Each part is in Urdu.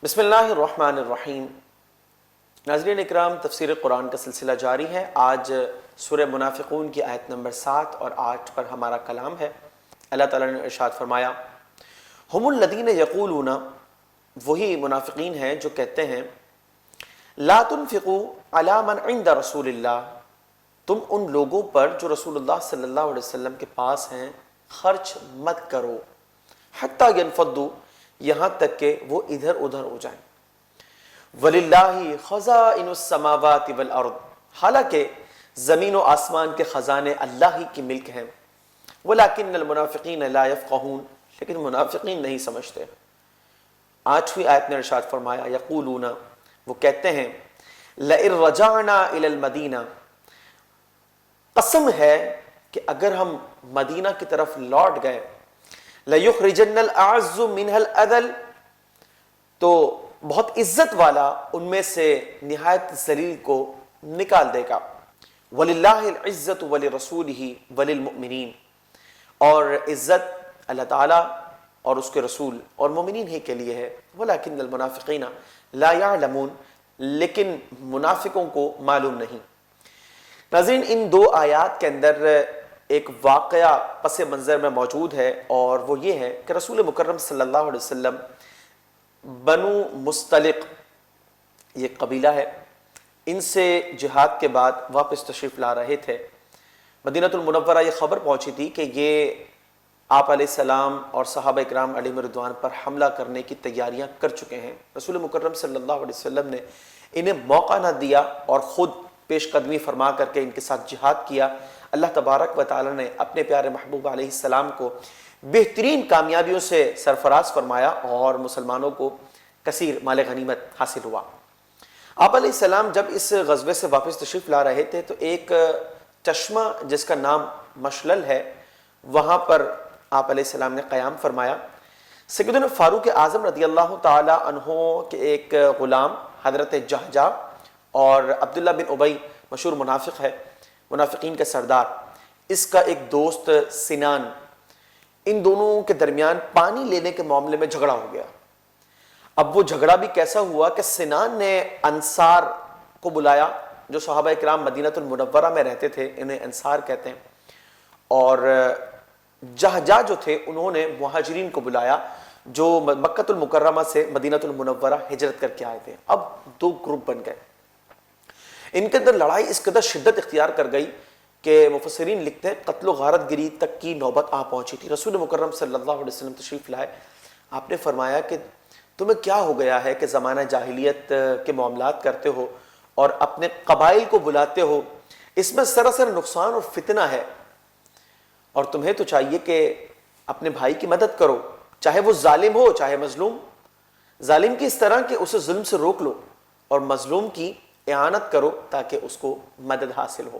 بسم اللہ الرحمن الرحیم۔ ناظرین اکرام، تفسیر قرآن کا سلسلہ جاری ہے۔ آج سورہ منافقون کی آیت نمبر 7 اور 8 پر ہمارا کلام ہے۔ اللہ تعالیٰ نے ارشاد فرمایا، ہم الذین یقولون، وہی منافقین ہیں جو کہتے ہیں، لا تنفقوا علی من عند رسول اللہ، تم ان لوگوں پر جو رسول اللہ صلی اللہ علیہ وسلم کے پاس ہیں خرچ مت کرو، حتی ینفضوا، یہاں تک کہ وہ ادھر ادھر ہو جائیں۔ وَلِلَّهِ خَزَائِنُ السَّمَاوَاتِ وَالْأَرْضِ، حالانکہ زمین و آسمان کے خزانے اللہ ہی کی ملک ہیں۔ وَلَكِنَّ الْمُنَافِقِينَ لَا يَفْقَهُونَ، لیکن منافقین نہیں سمجھتے۔ 8ویں آیت میں ارشاد فرمایا، یقولون، وہ کہتے ہیں، لَئِن رَجَعْنَا إِلَى الْمَدِينَةِ، قسم ہے کہ اگر ہم مدینہ کی طرف لوٹ گئے، لَيُخْرِجَنَّ الْأَعَزُّ مِنْهَا الْأَذَلَّ، تو بہت عزت والا ان میں سے نہایت ذلیل کو نکال دے گا۔ وَلِلَّهِ الْعِزَّةُ وَلِرَسُولِهِ وَلِلْمُؤْمِنِينَ، اور عزت اللہ تعالیٰ اور اس کے رسول اور مومنین ہی کے لیے ہے۔ وَلَكِنَّ الْمُنَافِقِينَ لَا يَعْلَمُونَ، لیکن منافقوں کو معلوم نہیں۔ ناظرین، ان دو آیات کے اندر ایک واقعہ پس منظر میں موجود ہے، اور وہ یہ ہے کہ رسول مکرم صلی اللہ علیہ وسلم بنو مستلق، یہ قبیلہ ہے، ان سے جہاد کے بعد واپس تشریف لا رہے تھے۔ مدینہ المنورہ یہ خبر پہنچی تھی کہ یہ آپ علیہ السلام اور صحابہ اکرام علیہم رضوان پر حملہ کرنے کی تیاریاں کر چکے ہیں۔ رسول مکرم صلی اللہ علیہ وسلم نے انہیں موقع نہ دیا اور خود پیش قدمی فرما کر کے ان کے ساتھ جہاد کیا۔ اللہ تبارک و تعالی نے اپنے پیارے محبوب علیہ السلام کو بہترین کامیابیوں سے سرفراز فرمایا اور مسلمانوں کو کثیر مال غنیمت حاصل ہوا۔ آپ علیہ السلام جب اس غزوے سے واپس تشریف لا رہے تھے تو ایک چشمہ جس کا نام مشلل ہے، وہاں پر آپ علیہ السلام نے قیام فرمایا۔ سیدنا فاروق اعظم رضی اللہ تعالی عنہ کے ایک غلام حضرت جہجہ اور عبداللہ بن ابی، مشہور منافق ہے، منافقین کا سردار، اس کا ایک دوست سنان، ان دونوں کے درمیان پانی لینے کے معاملے میں جھگڑا ہو گیا۔ اب وہ جھگڑا بھی کیسا ہوا کہ سنان نے انصار کو بلایا، جو صحابہ اکرام مدینہ المنورہ میں رہتے تھے، انہیں انصار کہتے ہیں، اور جہجہ جو تھے انہوں نے مہاجرین کو بلایا جو مکہ المکرمہ سے مدینہ المنورہ ہجرت کر کے آئے تھے۔ اب دو گروپ بن گئے، ان کے اندر لڑائی اس قدر شدت اختیار کر گئی کہ مفسرین لکھتے ہیں قتل و غارت گری تک کی نوبت آ پہنچی تھی۔ رسول مکرم صلی اللہ علیہ وسلم تشریف لائے، آپ نے فرمایا کہ تمہیں کیا ہو گیا ہے کہ زمانہ جاہلیت کے معاملات کرتے ہو اور اپنے قبائل کو بلاتے ہو، اس میں سراسر نقصان اور فتنہ ہے، اور تمہیں تو چاہیے کہ اپنے بھائی کی مدد کرو، چاہے وہ ظالم ہو چاہے مظلوم۔ ظالم کی اس طرح کہ اسے ظلم سے روک لو، اور مظلوم کی اعانت کرو تاکہ اس کو مدد حاصل ہو۔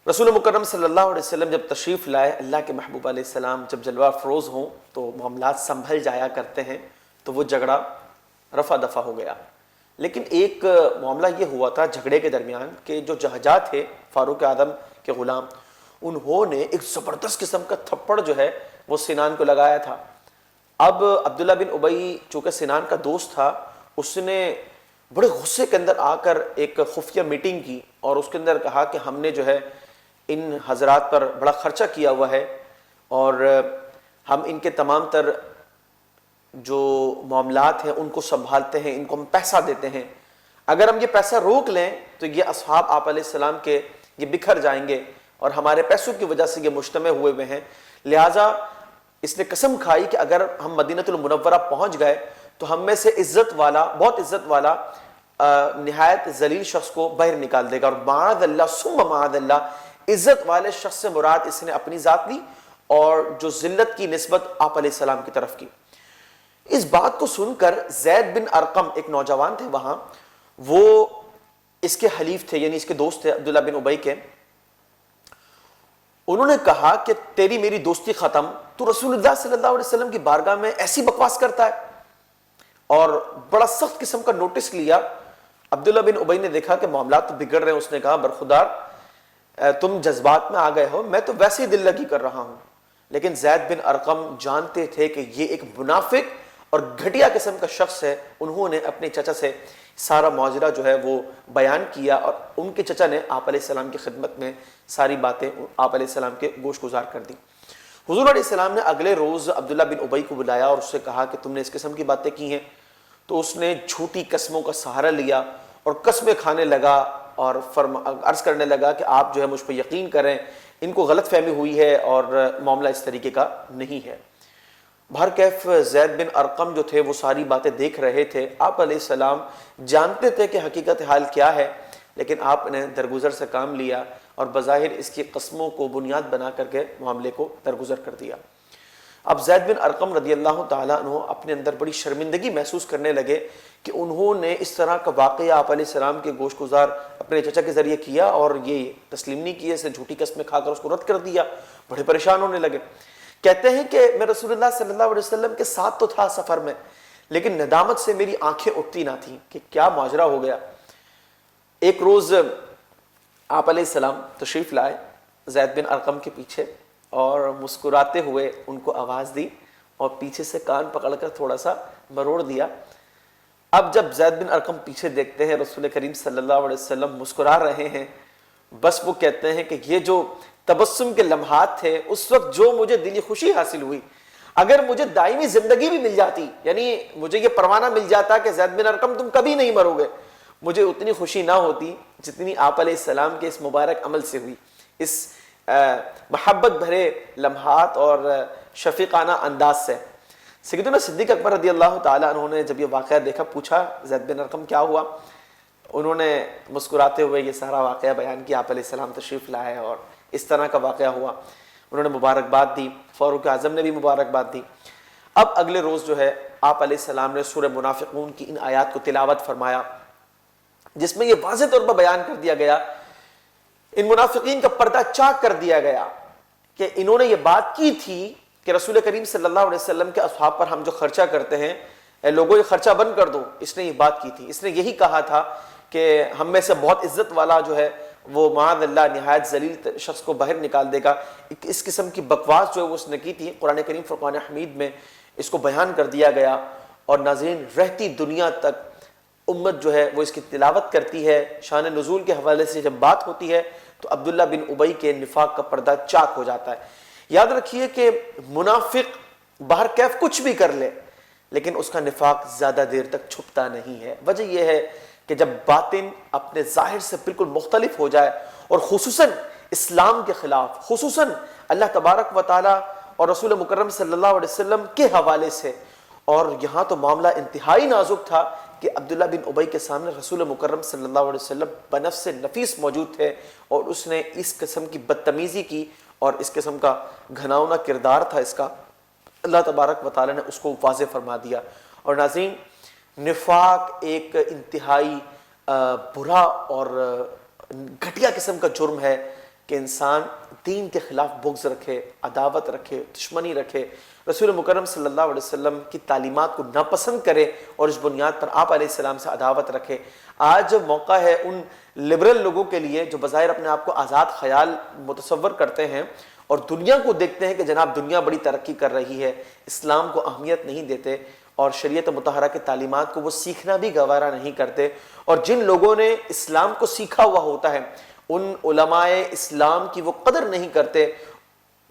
رسول مکرم صلی اللہ علیہ وسلم جب تشریف لائے، اللہ کے محبوب علیہ السلام جب جلوہ افروز ہوں تو معاملات سنبھل جایا کرتے ہیں، تو وہ جھگڑا رفع دفع ہو گیا۔ لیکن ایک معاملہ یہ ہوا تھا جھگڑے کے درمیان کہ جو جہجہ تھے، فاروق اعظم کے غلام، انہوں نے ایک زبردست قسم کا تھپڑ جو ہے وہ سنان کو لگایا تھا۔ اب عبداللہ بن ابی چونکہ سنان کا دوست تھا، اس نے بڑے غصے کے اندر آ کر ایک خفیہ میٹنگ کی اور اس کے اندر کہا کہ ہم نے جو ہے ان حضرات پر بڑا خرچہ کیا ہوا ہے، اور ہم ان کے تمام تر جو معاملات ہیں ان کو سنبھالتے ہیں، ان کو ہم پیسہ دیتے ہیں، اگر ہم یہ پیسہ روک لیں تو یہ اصحاب آپ علیہ السلام کے یہ بکھر جائیں گے اور ہمارے پیسوں کی وجہ سے یہ مجتمع ہوئے ہوئے ہیں۔ لہٰذا اس نے قسم کھائی کہ اگر ہم مدینہ المنورہ پہنچ گئے تو ہم میں سے عزت والا، بہت عزت والا، نہایت ذلیل شخص کو باہر نکال دے گا، اور معاذ اللہ ثم معاذ اللہ، عزت والے شخص سے مراد اس نے اپنی ذات لی اور جو ذلت کی نسبت آپ علیہ السلام کی طرف کی۔ اس بات کو سن کر زید بن ارقم، ایک نوجوان تھے وہاں، وہ اس کے حلیف تھے، یعنی اس کے دوست تھے عبداللہ بن ابی کے، انہوں نے کہا کہ تیری میری دوستی ختم، تو رسول اللہ صلی اللہ علیہ وسلم کی بارگاہ میں ایسی بکواس کرتا ہے، اور بڑا سخت قسم کا نوٹس لیا۔ عبداللہ بن ابی نے دیکھا کہ معاملات تو بگڑ رہے ہیں، اس نے کہا برخودار تم جذبات میں آ گئے ہو، میں تو ویسے ہی دل لگی کر رہا ہوں۔ لیکن زید بن ارقم جانتے تھے کہ یہ ایک منافق اور گھٹیا قسم کا شخص ہے، انہوں نے اپنے چچا سے سارا معجرہ جو ہے وہ بیان کیا، اور ان کے چچا نے آپ علیہ السلام کی خدمت میں ساری باتیں آپ علیہ السلام کے گوش گزار کر دی۔ حضور علیہ السلام نے اگلے روز عبداللہ بن ابی کو بلایا اور اس سے کہا کہ تم نے اس قسم کی باتیں کی ہیں، تو اس نے جھوٹی قسموں کا سہارا لیا اور قسمیں کھانے لگا اور عرض کرنے لگا کہ آپ جو ہے مجھ پہ یقین کریں، ان کو غلط فہمی ہوئی ہے اور معاملہ اس طریقے کا نہیں ہے۔ بہرکیف زید بن ارقم جو تھے وہ ساری باتیں دیکھ رہے تھے، آپ علیہ السلام جانتے تھے کہ حقیقت حال کیا ہے، لیکن آپ نے درگزر سے کام لیا اور بظاہر اس کی قسموں کو بنیاد بنا کر کے معاملے کو درگزر کر دیا۔ اب زید بن ارقم رضی اللہ تعالیٰ عنہ اپنے اندر بڑی شرمندگی محسوس کرنے لگے کہ انہوں نے اس طرح کا واقعہ آپ علیہ السلام کے گوش گزار اپنے چچا کے ذریعے کیا اور یہ تسلیم نہیں کیے، اسے جھوٹی قسمیں کھا کر اس کو رد کر دیا۔ بڑے پریشان ہونے لگے، کہتے ہیں کہ میں رسول اللہ صلی اللہ علیہ وسلم کے ساتھ تو تھا سفر میں، لیکن ندامت سے میری آنکھیں اٹھتی نہ تھیں کہ کیا ماجرا ہو گیا۔ ایک روز آپ علیہ السلام تشریف لائے زید بن ارقم کے پیچھے اور مسکراتے ہوئے ان کو آواز دی اور پیچھے سے کان پکڑ کر تھوڑا سا مروڑ دیا۔ اب جب زید بن ارقم پیچھے دیکھتے ہیں رسول کریم صلی اللہ علیہ وسلم مسکرا رہے ہیں، بس وہ کہتے ہیں کہ یہ جو تبسم کے لمحات تھے، اس وقت جو مجھے دلی خوشی حاصل ہوئی، اگر مجھے دائمی زندگی بھی مل جاتی، یعنی مجھے یہ پروانہ مل جاتا کہ زید بن ارقم تم کبھی نہیں مرو گے، مجھے اتنی خوشی نہ ہوتی جتنی آپ علیہ السلام کے اس مبارک عمل سے ہوئی، اس محبت بھرے لمحات اور شفیقانہ انداز سے۔ سیدنا صدیق اکبر رضی اللہ تعالیٰ عنہ نے جب یہ واقعہ دیکھا، پوچھا زید بن ارقم کیا ہوا؟ انہوں نے مسکراتے ہوئے یہ سارا واقعہ بیان کیا، آپ علیہ السلام تشریف لائے اور اس طرح کا واقعہ ہوا۔ انہوں نے مبارکباد دی، فاروق اعظم نے بھی مبارکباد دی۔ اب اگلے روز جو ہے آپ علیہ السلام نے سورہ منافقون کی ان آیات کو تلاوت فرمایا، جس میں یہ واضح طور پر بیان کر دیا گیا، ان منافقین کا پردہ چاک کر دیا گیا کہ انہوں نے یہ بات کی تھی کہ رسول کریم صلی اللہ علیہ وسلم کے اصحاب پر ہم جو خرچہ کرتے ہیں، اے لوگوں یہ خرچہ بند کر دو۔ اس نے یہ بات کی تھی، اس نے یہی کہا تھا کہ ہم میں سے بہت عزت والا جو ہے وہ معاذ اللہ نہایت ذلیل شخص کو باہر نکال دے گا۔ اس قسم کی بکواس جو ہے وہ اس نے کی تھی۔ قرآن کریم فرقان حمید میں اس کو بیان کر دیا گیا، اور ناظرین رہتی دنیا تک امت جو ہے وہ اس کی تلاوت کرتی ہے۔ شان نزول کے حوالے سے جب بات ہوتی ہے تو عبداللہ بن ابی کے نفاق کا پردہ چاک ہو جاتا ہے۔ یاد رکھیے کہ منافق باہر کیف کچھ بھی کر لے، لیکن اس کا نفاق زیادہ دیر تک چھپتا نہیں ہے۔ وجہ یہ ہے کہ جب باطن اپنے ظاہر سے بالکل مختلف ہو جائے، اور خصوصاً اسلام کے خلاف، خصوصاً اللہ تبارک و تعالی اور رسول مکرم صلی اللہ علیہ وسلم کے حوالے سے، اور یہاں تو معاملہ انتہائی نازک تھا کہ عبداللہ بن ابی کے سامنے رسول مکرم صلی اللہ علیہ وسلم بنفس نفیس موجود تھے، اور اس نے اس قسم کی بدتمیزی کی اور اس قسم کا گھناؤنا کردار تھا اس کا، اللہ تبارک و تعالی نے اس کو واضح فرما دیا۔ اور ناظرین نفاق ایک انتہائی برا اور گھٹیا قسم کا جرم ہے کہ انسان دین کے خلاف بغض رکھے، عداوت رکھے، دشمنی رکھے، رسول مکرم صلی اللہ علیہ وسلم کی تعلیمات کو ناپسند کرے اور اس بنیاد پر آپ علیہ السلام سے عداوت رکھے۔ آج موقع ہے ان لبرل لوگوں کے لیے جو بظاہر اپنے آپ کو آزاد خیال متصور کرتے ہیں اور دنیا کو دیکھتے ہیں کہ جناب دنیا بڑی ترقی کر رہی ہے، اسلام کو اہمیت نہیں دیتے اور شریعت مطہرہ کی تعلیمات کو وہ سیکھنا بھی گوارا نہیں کرتے، اور جن لوگوں نے اسلام کو سیکھا ہوا ہوتا ہے ان علماء اسلام کی وہ قدر نہیں کرتے،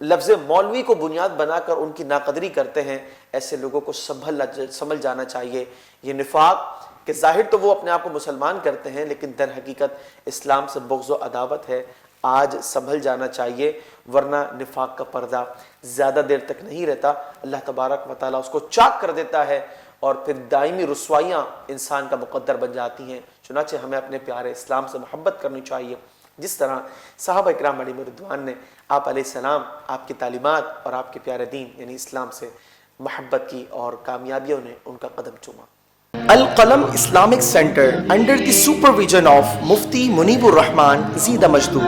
لفظ مولوی کو بنیاد بنا کر ان کی ناقدری کرتے ہیں۔ ایسے لوگوں کو سنبھل جانا چاہیے۔ یہ نفاق کہ ظاہر تو وہ اپنے آپ کو مسلمان کرتے ہیں، لیکن در حقیقت اسلام سے بغض و عداوت ہے۔ آج سنبھل جانا چاہیے، ورنہ نفاق کا پردہ زیادہ دیر تک نہیں رہتا، اللہ تبارک و تعالیٰ اس کو چاک کر دیتا ہے اور پھر دائمی رسوائیاں انسان کا مقدر بن جاتی ہیں۔ چنانچہ ہمیں اپنے پیارے اسلام سے محبت کرنی چاہیے، جس طرح صحابہ اکرام علیہم رضوان نے آپ علیہ السلام، آپ کی تعلیمات اور آپ کے پیارے دین یعنی اسلام سے محبت کی اور کامیابیوں نے ان کا قدم چوما۔ القلم Islamic Center under the supervision of Mufti Munibur Rahman Zida Majdu.